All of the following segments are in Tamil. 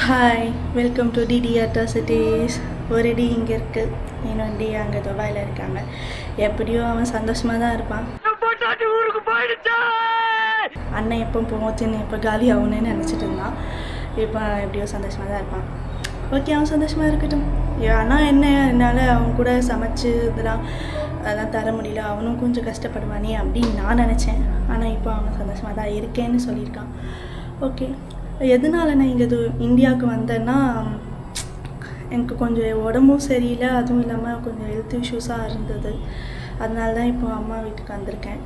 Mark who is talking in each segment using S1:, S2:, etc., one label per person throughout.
S1: Hi, welcome to TT atrocities. ஒரு டி இங்கே இருக்குது, இன்னொரு டி அங்கே துபாயில் இருக்காங்க. எப்படியோ அவன் சந்தோஷமாக தான் இருப்பான். அண்ணன் எப்போ போச்சுன்னு எப்போ காலி ஆகுன்னு நினச்சிட்டு இருந்தான். இப்போ எப்படியோ சந்தோஷமாக தான் இருப்பான். ஓகே, அவன் சந்தோஷமாக இருக்கட்டும். ஆனால் என்ன, என்னால் அவன் கூட சமைச்சு அதெல்லாம் தர முடியல, அவனும் கொஞ்சம் கஷ்டப்படுவானே அப்படின்னு நான் நினச்சேன். ஆனால் இப்போ அவன் சந்தோஷமாக தான் இருக்கேன்னு சொல்லியிருக்கான். ஓகே, எதனால நான் இங்கே இந்தியாவுக்கு வந்தேன்னா, எனக்கு கொஞ்சம் உடம்பும் சரியில்லை, அதுவும் இல்லாமல் கொஞ்சம் ஹெல்த் இஷ்யூஸாக இருந்தது. அதனால தான் இப்போ அம்மா வீட்டுக்கு வந்திருக்கேன்.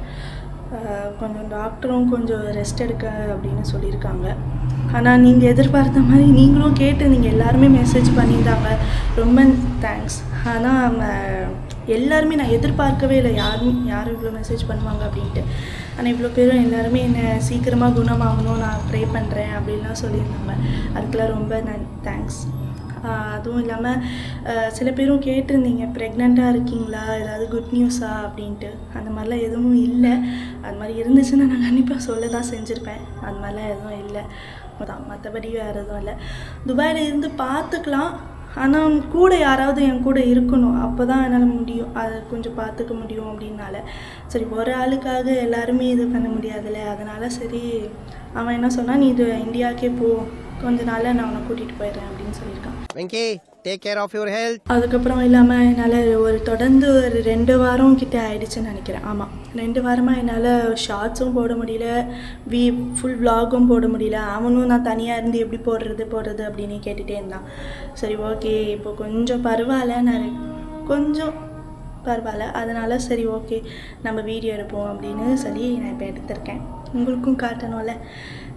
S1: கொஞ்சம் டாக்டரும் கொஞ்சம் ரெஸ்ட் எடுக்க அப்படின்னு சொல்லியிருக்காங்க. ஆனால் நீங்கள் எதிர்பார்த்த மாதிரி நீங்களும் கேட்டு நீங்கள் எல்லாருமே மெசேஜ் பண்ணியிருந்தாங்க, ரொம்ப தேங்க்ஸ். ஆனால் எல்லாருமே நான் எதிர்பார்க்கவே இல்லை யாரும் இவ்வளோ மெசேஜ் பண்ணுவாங்க அப்படின்ட்டு. ஆனால் இவ்வளோ பேரும் எல்லாருமே என்னை சீக்கிரமாக குணமாகணும், நான் ப்ரே பண்ணுறேன் அப்படின்லாம் சொல்லியிருந்தாங்க. அதுக்கெல்லாம் ரொம்ப தேங்க்ஸ். அதுவும் இல்லாமல் சில பேரும் கேட்டிருந்தீங்க, ப்ரெக்னெண்ட்டாக இருக்கீங்களா, ஏதாவது குட் நியூஸா அப்படின்ட்டு. அந்த மாதிரிலாம் எதுவும் இல்லை. அது மாதிரி இருந்துச்சுன்னா நான் கண்டிப்பாக சொல்ல தான் செஞ்சுருப்பேன். அது மாதிரிலாம் எதுவும் இல்லை தான், மற்றபடி வேறு எதுவும் இல்லை. துபாயில் இருந்து பார்த்துக்கலாம், ஆனால் கூட யாராவது என் கூட இருக்கணும், அப்போ தான் என்னால் முடியும், அதை கொஞ்சம் பார்த்துக்க முடியும் அப்படின்னால. சரி, ஒரு ஆளுக்காக எல்லாருமே இது பண்ண முடியாதுல்ல. அதனால் சரி, அவன் என்ன சொன்னால், நீ இது இந்தியாவுக்கே போ, கொஞ்ச நாளில் நான் உன்னை கூட்டிகிட்டு போயிடுறேன் அப்படின்னு சொல்லியிருக்கான்.
S2: Venky, take care of your health.
S1: அதுக்கப்புறம் இல்லாமல் என்னால் தொடர்ந்து ஒரு 2 வாரம் கிட்டே ஆயிடுச்சுன்னு நினைக்கிறேன். ஆமாம், 2 வாரமாக என்னால் ஷார்ட்ஸும் போட முடியல, ஃபுல் விலாகும் போட முடியல. அவனும் நான் தனியாக இருந்து எப்படி போடுறது அப்படின்னு கேட்டுகிட்டே இருந்தான். சரி, ஓகே, இப்போ கொஞ்சம் பரவாயில்ல, நான் கொஞ்சம் பரவாயில்ல, அதனால் சரி ஓகே நம்ம வீடியோ எடுப்போம் அப்படின்னு சொல்லி நான் இப்போ எடுத்திருக்கேன். உங்களுக்கும் காட்டணும்ல.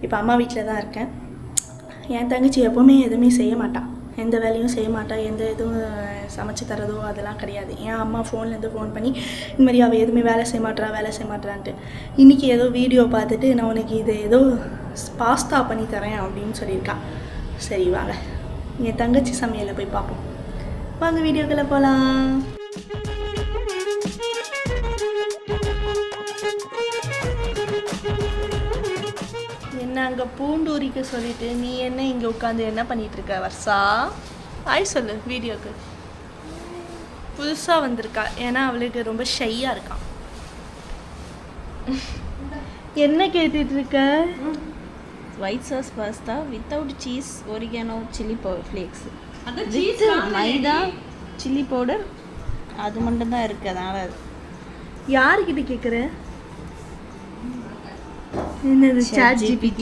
S1: இப்போ அம்மா வீட்டில் தான் இருக்கேன். என் தங்கச்சி எப்போவுமே எதுவுமே செய்ய மாட்டான், எந்த வேலையும் செய்ய மாட்டான், எந்த இதுவும் சமைச்சு தரதோ அதெல்லாம் கிடையாது. என் அம்மா ஃபோன்லேருந்து ஃபோன் பண்ணி இந்த மாதிரி அவள் எதுவுமே வேலை செய்ய மாட்டான்ட்டு. இன்றைக்கி ஏதோ வீடியோ பார்த்துட்டு நான் உனக்கு இது ஏதோ பாஸ்தா பண்ணி தரேன் அப்படின்னு சொல்லியிருக்கான். சரி வாங்க, என் தங்கச்சி சமையலை போய் பார்ப்போம். வாங்க வீடியோக்குள்ளே போகலாம். என்ன அங்கே பூண்டு உரிக்க சொல்லிட்டு நீ என்ன இங்கே உட்காந்து என்ன பண்ணிட்டு இருக்க வர்ஷா? ஆய் சொல்லு, வீடியோக்கு புதுசாக வந்திருக்கா, ஏன்னா அவளுக்கு ரொம்ப ஷையாக இருக்கான். என்ன கேட்டுட்டு இருக்க?
S3: White sauce pasta without cheese, oregano, chilli flakes, maida, chilli powder, அது மட்டும்தான் இருக்குது. அதனால்
S1: யாருக்கிட்ட கேட்குற? என்னது ChatGPT?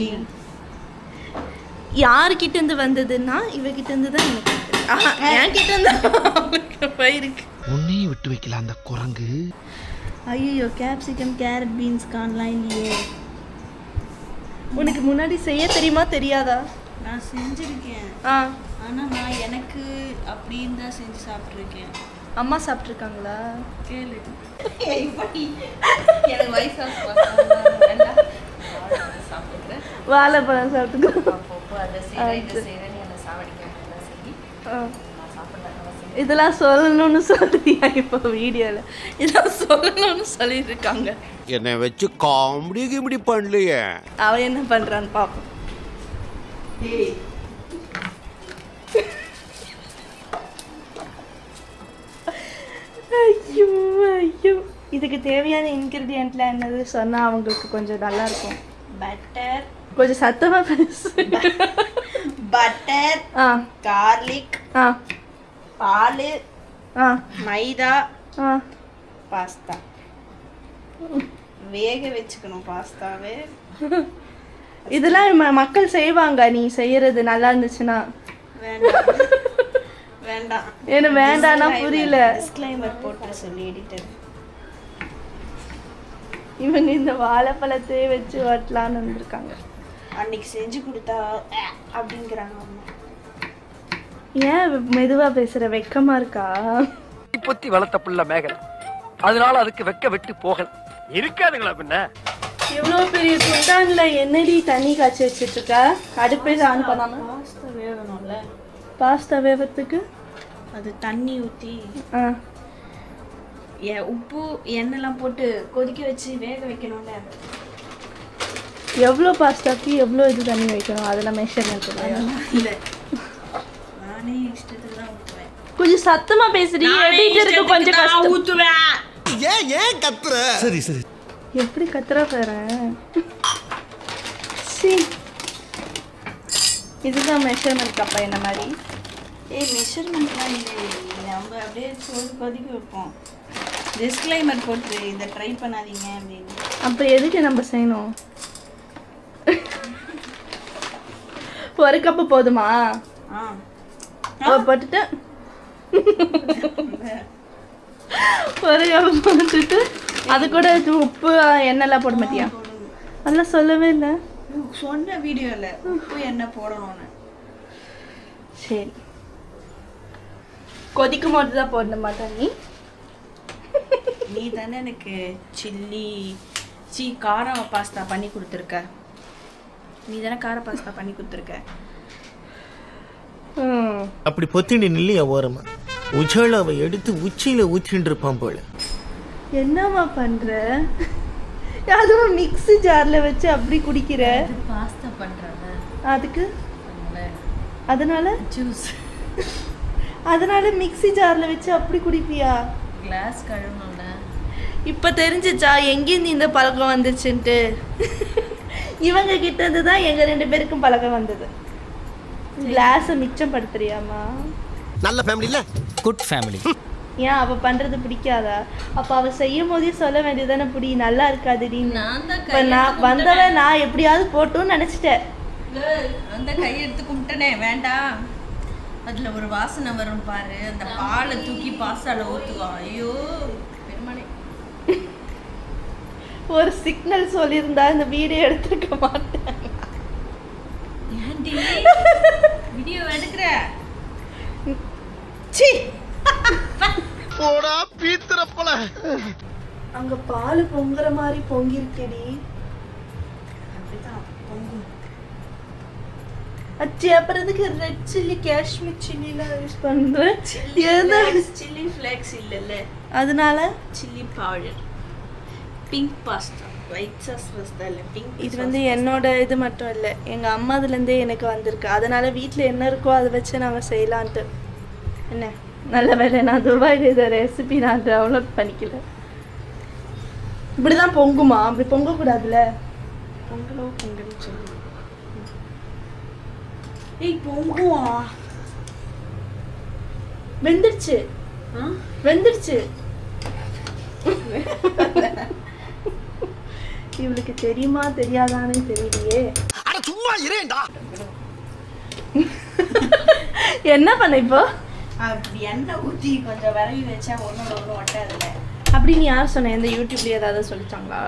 S1: யாருக்கிட்டேருந்து வந்ததுன்னா இவகிட்டேருந்து தான் எனக்கு என் கிட்டேருந்து அவளுக்கு போயிருக்கு.
S2: உன்னையும் விட்டு வைக்கல அந்த குரங்கு.
S3: ஐயோ, கேப்சிகம், கேரட், பீன்ஸ் கான்லாம் இல்லையே.
S1: உனக்கு முன்னாடி செய்ய தெரியுமா தெரியாதா?
S3: நான் செஞ்சுருக்கேன், ஆனால் நான் எனக்கு அப்படின்னு தான் செஞ்சு சாப்பிட்ருக்கேன்.
S1: அம்மா சாப்பிட்ருக்காங்களா?
S3: கேளு.
S1: வாழைப்பழம் சாப்பிட்டுக்கோ. இதெல்லாம் சொல்லணும்னு சொல்றியா இப்போ வீடியோல? இதெல்லாம் சொல்லணும்னு சொல்லியிருக்காங்க.
S2: என்னை வச்சு காமெடி பண்ணலையே.
S1: அவன் என்ன பண்றான்னு பாப்போம். ஐயோ ஐயோ, இதுக்கு தேவையான இன்கிரிடியன்ட்லாம் என்னது சொன்னால் அவங்களுக்கு கொஞ்சம் நல்லா இருக்கும்.
S3: பட்டர்,
S1: கொஞ்சம் சத்தமாக பேசு.
S3: பட்டர், கார்லிக், பால், மைதா, பாஸ்தா. வேக வச்சுக்கணும் பாஸ்தாவே.
S1: இதெல்லாம் மக்கள் செய்வாங்க, நீ செய்யறது நல்லா இருந்துச்சுன்னா.
S3: வேண்டாம்
S1: என்ன வேண்டாம்னா புரியல.
S3: டிஸ்க்ளைமர் போட்டு சொல்லி எடிட்டர்.
S1: இவங்க இந்த வாழைப்பழத்தையே வச்சு வட்டலான்னு வந்திருக்காங்க.
S3: அன்னைக்கு செஞ்சு கொடுத்தா அப்படிங்கிறாங்க அம்மா.
S1: ஏன் மெதுவா பேசுற? வெக்கமா இருக்கா?
S4: பொத்தி வளர்த்த புள்ள மேகல், அதனால அதுக்கு வெக்க வெட்டு போகல் இருக்காதுங்களா? பின்ன
S1: இவ்வளோ பெரிய குண்டான்ல என்னடி தண்ணி காய்ச்சி வச்சுட்டு இருக்க? அடுப்பே ஆன் பண்ணாம.
S3: பாஸ்தா வேகணும்ல.
S1: பாஸ்தா வேகத்துக்கு
S3: அது தண்ணி ஊற்றி உப்பு எண்ணெய்லாம் போட்டு கொதிக்க வச்சு வேக வைக்கணும்ல.
S1: எவ்வளோ பாஸ்தாக்கு எவ்வளோ இது தண்ணி வைக்கணும், அதில் மெஷர்மெண்ட்
S3: இல்லை.
S1: கொஞ்சம் சத்தமா பேசுடி. எடிட்டருக்கு கொஞ்சம் கஷ்டம்.
S3: ஊத்துவேன்.
S2: ஏன் கத்துற? சரி சரி.
S1: எப்படி கத்துறா பாரு. இதுதான் மெஷர்மெண்ட் கப்பா என்ன மாதிரி.
S3: மெஷர்மெண்ட்லாம் இல்லை, நம்ம அப்படியே கொதிக்க வைப்போம். டிஸ்க்ளைமர் போட்டு இதை ட்ரை பண்ணாதீங்க அப்படின்னு.
S1: அப்போ எதுக்கு நம்ம செய்யணும்? ஒரு கப்பு போதுமா? போட்டுட்டு ஒரு கப்பு போட்டுட்டு அது கூட உப்பு எண்ணெய்லாம் போட மாட்டியா? அதெல்லாம் சொல்லவே இல்லை.
S3: சொன்ன வீடியோவில் உப்பு எண்ணெய் போடணும்னு.
S1: சரி, கொதிக்கும் போது தான் போடணுமா தண்ணி?
S3: நீ தானே எனக்கு காரம் பாஸ்தா பண்ணி கொடுத்துருக்க. நீ தானே கார பாஸ்தா பண்ணி கொடுத்துருக்க.
S5: அப்படி பொத்திண்டி நில்லையா ஓரமா? உஜாலாவை எடுத்து உச்சியில ஊற்றின்னு இருப்பான் போல.
S1: என்னம்மா பண்ற? அதுவும் மிக்ஸி ஜார்ல வச்சு அப்படி குடிக்கிற.
S3: பாஸ்தா பண்றாங்க
S1: அதுக்கு அதனால
S3: ஜூஸ்.
S1: அதனால மிக்ஸி ஜார்ல வச்சு அப்படி குடிப்பியா?
S3: கிளாஸ் கழுவணும்ல.
S1: இப்போ தெரிஞ்சிச்சா எங்கேருந்து இந்த பழக்கம் வந்துச்சுன்ட்டு? இவங்க கிட்ட இருந்து தான் எங்க 2 பேருக்கும் பழக்கம் வந்தது. கிளாஸை மிச்சம் படுத்துறியாமா?
S2: நல்ல ஃபேமிலில
S5: குட் ஃபேமிலி.
S1: ஏன் அவ பண்றது பிடிக்காதா? அப்ப அவ செய்யும் போதே சொல்ல வேண்டியதானே, புடி நல்லா இருக்காதுடி. நான் வந்தவன் நான் எப்படியாவது போட்டோன்னு நினைச்சிட்டேன்.
S3: அந்த கையெடுத்து கும்பிட்டனே வேண்டாம். அதுல ஒரு வாசனை வரும் பாரு. அந்த பாலை தூக்கி பாஸ்தால ஊத்துவா. ஐயோ பெருமானே.
S1: ஒரு சிக்னல் சொல்லியிருந்தா இந்த வீடியோ எடுத்துக்க மாட்டேன்.
S3: வீடியோ எடுக்கிற
S1: சி
S2: போடா பீத்துறப்பல.
S1: அங்க பால் பொங்குற மாதிரி பொங்கிருக்கேடி.
S3: அப்படிதான் பொங்கும்.
S1: அச்சி அப்புறம் இதுக்கு ரெட் சில்லி காஷ்மீர் சில்லிலாம் யூஸ் பண்றேன்.
S3: சில்லி ஃப்ளேக்ஸ் இல்லைல்ல,
S1: அதனால
S3: chilli powder. Pink pasta, white sauce pasta இல்லை, பிங்க்.
S1: இது வந்து என்னோட இது மட்டும் இல்லை, எங்கள் அம்மாதுலேருந்தே எனக்கு வந்திருக்கு. அதனால வீட்டில் என்ன இருக்கோ அதை வச்சு நாங்கள் செய்யலான்ட்டு. என்ன நல்ல வேலை நான் துபாயில் இதை ரெசிபி நான் டவுன்லோட் பண்ணிக்கல. இப்படி தான் பொங்குமா? அப்படி பொங்கக்கூடாதுல்ல.
S3: பொங்கலோ பொங்கல் சொல்லு. ஏய் பொங்குவா.
S1: வெந்துடுச்சு வெந்துடுச்சு. இவளுக்கு தெரியுமா தெரியாதான்னு தெரியலையே.
S2: அட சும்மா இரேண்டா.
S1: என்ன பண்ண இப்போ?
S3: அப்படி எண்ணெய் ஊற்றி கொஞ்சம் விரவி வச்சா ஒன்னோட ஒன்று ஒட்டாதுல.
S1: அப்படி நீ யார் சொன்ன? இந்த யூடியூப்ல ஏதாவது சொல்லிட்டாங்களா?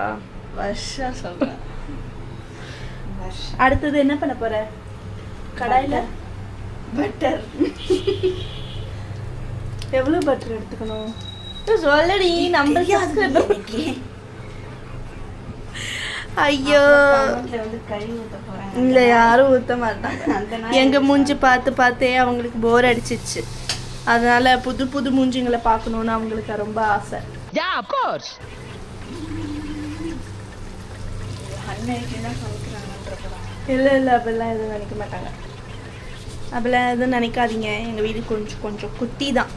S3: வருஷம் சொல்கிறேன்.
S1: அடுத்தது என்ன பண்ண போற? கடாயில
S3: பட்டர்.
S1: எவ்வளோ பட்டர் எடுத்துக்கணும் சொல்லடி. நம்ம ஐயோ
S3: வந்து கறி ஊற்ற போகிறேன்.
S1: இல்லை யாரும் ஊற்ற மாட்டாங்க. எங்க மூஞ்சி பார்த்து பார்த்தே அவங்களுக்கு போர் அடிச்சிச்சு. அதனால புது புது மூஞ்சிங்களை பார்க்கணுன்னு அவங்களுக்கு ரொம்ப ஆசை. இல்லை இல்லை அப்படிலாம் எதுவும் நினைக்க மாட்டாங்க. அப்படிலாம் எதுவும் நினைக்காதீங்க. எங்கள் வீடு கொஞ்சம் கொஞ்சம் குட்டி தான்.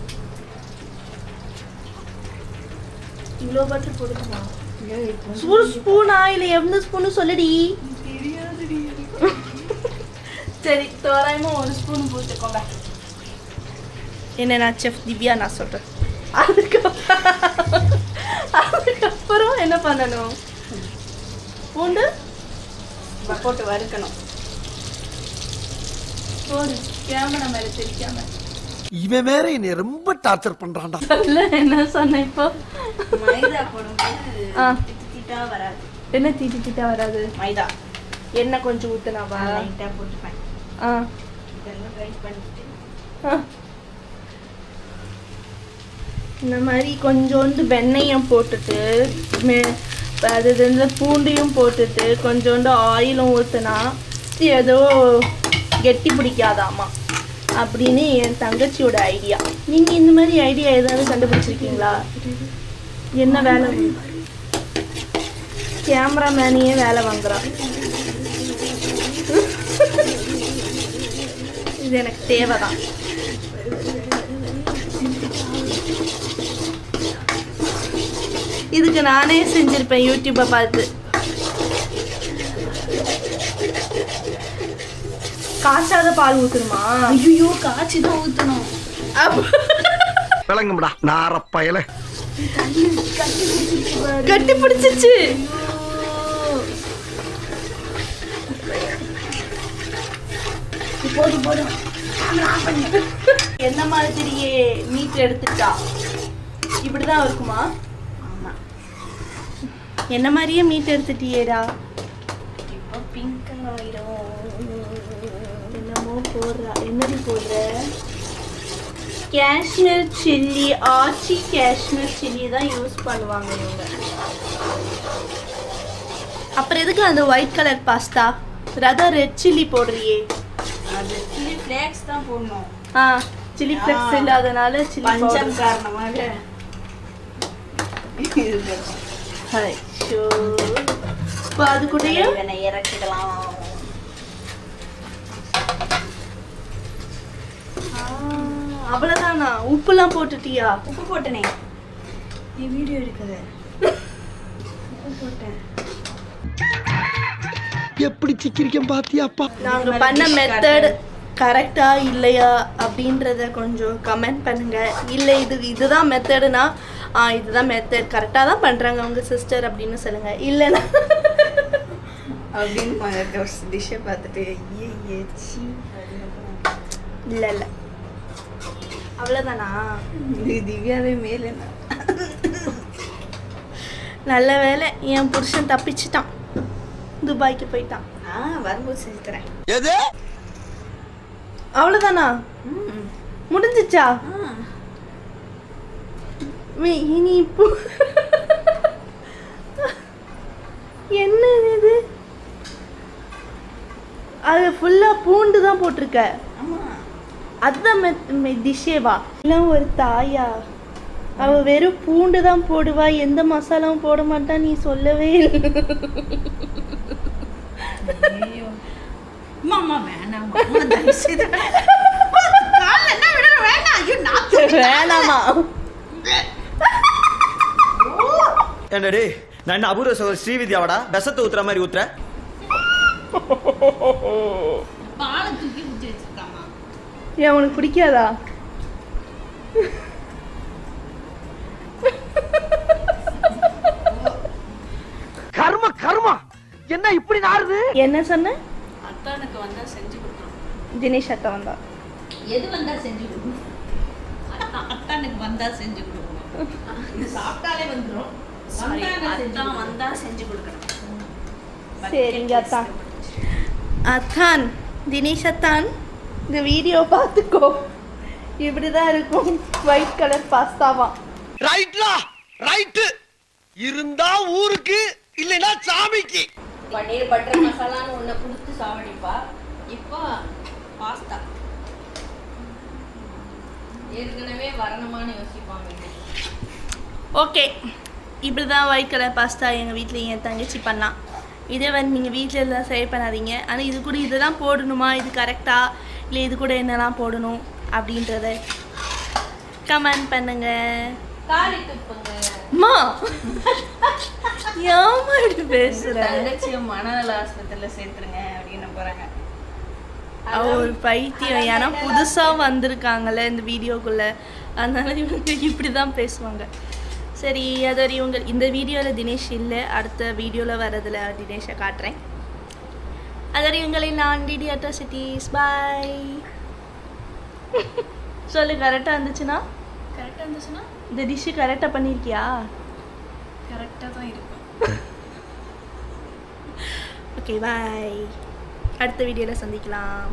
S1: இவ்வளோ பட்டர் போடுமா? ஒரு ஸ்பூனா இல்லை எந்த ஸ்பூனு சொல்லுடி. சரி தோராயமா 1 ஸ்பூன் போட்டுக்கோங்க. என்ன நான் செஃப் திவ்யா நான் சொல்கிறேன். அதுக்கப்புறம் என்ன பண்ணணும்? பூண்டு
S3: போட்டு வறுக்கணும்.
S1: போடு. கேமரா மேலே தெரிக்காம.
S2: இவன் வேற என்னை ரொம்ப டார்ச்சர் பண்றான்டா.
S1: சொல்ல என்ன சொன்ன இப்போ?
S3: மைதா போடும்போது திட்டா வராது.
S1: என்ன தீட்டா வராது?
S3: மைதா
S1: எண்ணெய் கொஞ்சம் ஊற்றுனாவா?
S3: லைட்டாக போட்டுப்பேன். இதெல்லாம் ட்ரை பண்ணிட்டு
S1: இந்த மாதிரி கொஞ்சோண்டு வெண்ணெயும் போட்டுட்டு அது இந்த பூண்டையும் போட்டுட்டு கொஞ்சோண்டு ஆயிலும் ஊற்றுனா ஏதோ கெட்டி பிடிக்காதாமா அப்படின்னு என் தங்கச்சியோட ஐடியா. நீங்கள் இந்த மாதிரி ஐடியா ஏதாவது கண்டுபிடிச்சிருக்கீங்களா? என்ன வேலை? கேமராமேனையே வேலை வாங்குறான். இது எனக்கு தேவைதான். இதுக்கு நானே செஞ்சிருப்பேன் யூடியூப்பை பார்த்து. காய்ச்சாத பால் ஊற்றணுமா?
S3: ஐயோ காய்ச்சி தான் ஊற்றணும்.
S2: விளங்கும்டா நாரப்பயல.
S1: கட்டி பிடிச்சிச்சு.
S3: போதும் போதும்.
S1: என்ன மாதிரியே மீட் எடுத்துட்டா இப்படிதான் இருக்குமா?
S3: ஆமா,
S1: என்ன மாதிரியே மீட் எடுத்துட்டியேடா.
S3: இப்போ பிங்க் ஆயிடும்.
S1: என்னமோ போடுறா. என்னடி போடுற? காஷ்மீர் சில்லி, ஆச்சி காஷ்மீர் சில்லி தான் யூஸ் பண்ணுவாங்க இவங்க. அப்புறம் எதுக்கு அந்த ஒயிட் கலர் பாஸ்தா? ரதா ரெட் சில்லி போடுறியே.
S3: அது சில்லி ஃப்ளேக்ஸ் தான் போடணும்.
S1: ஆ, சில்லி ஃப்ளேக்ஸ் இல்லாதனால சில்லி
S3: பஞ்சம் காரணமாக.
S1: ஐயோ, இப்போ அது கூடயே
S3: இறக்கிடலாம்.
S1: அவ்வளோதானா? உப்புலாம் போட்டுட்டியா?
S3: உப்பு போட்டனே. நீ வீடியோ எடுக்குது. உப்பு போட்டேன்.
S2: எப்படி சிக்கிரிக்கம் பாத்தியாப்பா?
S1: நாங்க பண்ண மெத்தட் கரெக்டா இல்லையா அப்படின்றத கொஞ்சம் கமெண்ட் பண்ணுங்க. இல்லை இதுதான் மெத்தடுனா இதுதான் மெத்தட், கரெக்டாக தான் பண்ணுறாங்க அவங்க சிஸ்டர் அப்படின்னு சொல்லுங்க. இல்லைன்னா
S3: அப்படின்னு டிஷ்ஷை பார்த்துட்டு ஏச்சி
S1: இல்லை இல்லை அவ்வளோதானா?
S3: திவ்யாவே மேலே.
S1: நல்ல வேலை என் புருஷன் தப்பிச்சிட்டான், துபாய்க்கு போயிட்டான்.
S3: வரும்போது செஞ்சு தரேன்.
S2: எது?
S1: அவ்வளோதானா? முடிஞ்சிச்சா? இனி இப்போ என்ன இது? அது ஃபுல்லாக பூண்டு தான் போட்டிருக்க. அதுதான் டிஷ்ஷேவா? இல்லை ஒரு தாயா, அவள் வெறும் பூண்டு தான் போடுவா, எந்த மசாலாவும் போட மாட்டா. நீ சொல்லவே இல்லை. வேணாமா?
S6: என்னடி நான் என்ன அபூர்வ சகோதரி ஸ்ரீவித்யாவடா விஷத்தை ஊத்துற மாதிரி ஊத்துற?
S3: பாலை தூக்கி ஊற்றி வச்சிருக்காமா.
S1: ஏன் உனக்கு பிடிக்காதா?
S2: கர்ம கர்மா என்ன இப்படி நாறுது?
S1: என்ன சொன்ன?
S3: அத்தானுக்கு வந்தா செஞ்சு கொடுக்கணும்.
S1: தினேஷ் அத்தா வந்தா
S3: எது வந்தா செஞ்சு கொடுக்கணும்? அத்தானுக்கு வந்தா செஞ்சு கொடுக்கணும். இது சாப்பிட்டாலே வந்துடும். வந்தா செஞ்சு கொடுக்கணும்.
S1: சரிங்க அத்தான். அத்தான், தினேஷ் அத்தான், இந்த வீடியோ பார்த்துக்கோ. இப்படிதான் இருக்கும் ஒயிட் கலர் பாஸ்தாவா.
S2: ரைட்லா ரைட். இருந்தா ஊருக்கு, இல்லைன்னா சாமிக்கு.
S3: பன்னீர் பட்டர் மசாலான்னு ஒன்றை கொடுத்து சாவடிப்பா. இப்போ பாஸ்தா ஏற்கனவே வரணுமான்னு யோசிப்பாங்க.
S1: ஓகே, இப்படி தான் ஒயிட் கலர் பாஸ்தா எங்கள் வீட்டில் என் தங்கச்சி பண்ணலாம். இதே வந்து நீங்கள் வீட்டில் எல்லாம் சேவ் பண்ணாதீங்க. ஆனால் இது கூட இதெல்லாம் போடணுமா, இது கரெக்டாக இல்லை இது கூட என்னெல்லாம் போடணும் அப்படின்றத கமெண்ட் பண்ணுங்க.
S3: காரி துப்புங்க.
S1: அம்மா ஏமா இப்படி பேசுகிற?
S3: தங்கச்சியை மனநல ஆஸ்பத்திரியில் சேர்த்துருங்க அப்படின்னு போகிறாங்க.
S1: ஒரு பைத்தியம். ஏன்னா புதுசாக வந்திருக்காங்கல்ல இந்த வீடியோக்குள்ளே, அதனால இவங்க இப்படி தான் பேசுவாங்க. சரி, அதோட இவங்க இந்த வீடியோவில் தினேஷ் இல்லை, அடுத்த வீடியோவில் வரதில் தினேஷை காட்டுறேன். அதோட இவங்களை நான் டிடி அட்ராசிட்டிஸ் பாய் சொல்லு. கரெக்டாக இருந்துச்சுன்னா இந்த டிஷ்ஷு கரெக்டாக பண்ணியிருக்கியா?
S3: கரெக்டாக தான் இருக்கும்.
S1: ஓகே, பாய். அடுத்த வீடியோவில் சந்திக்கலாம்.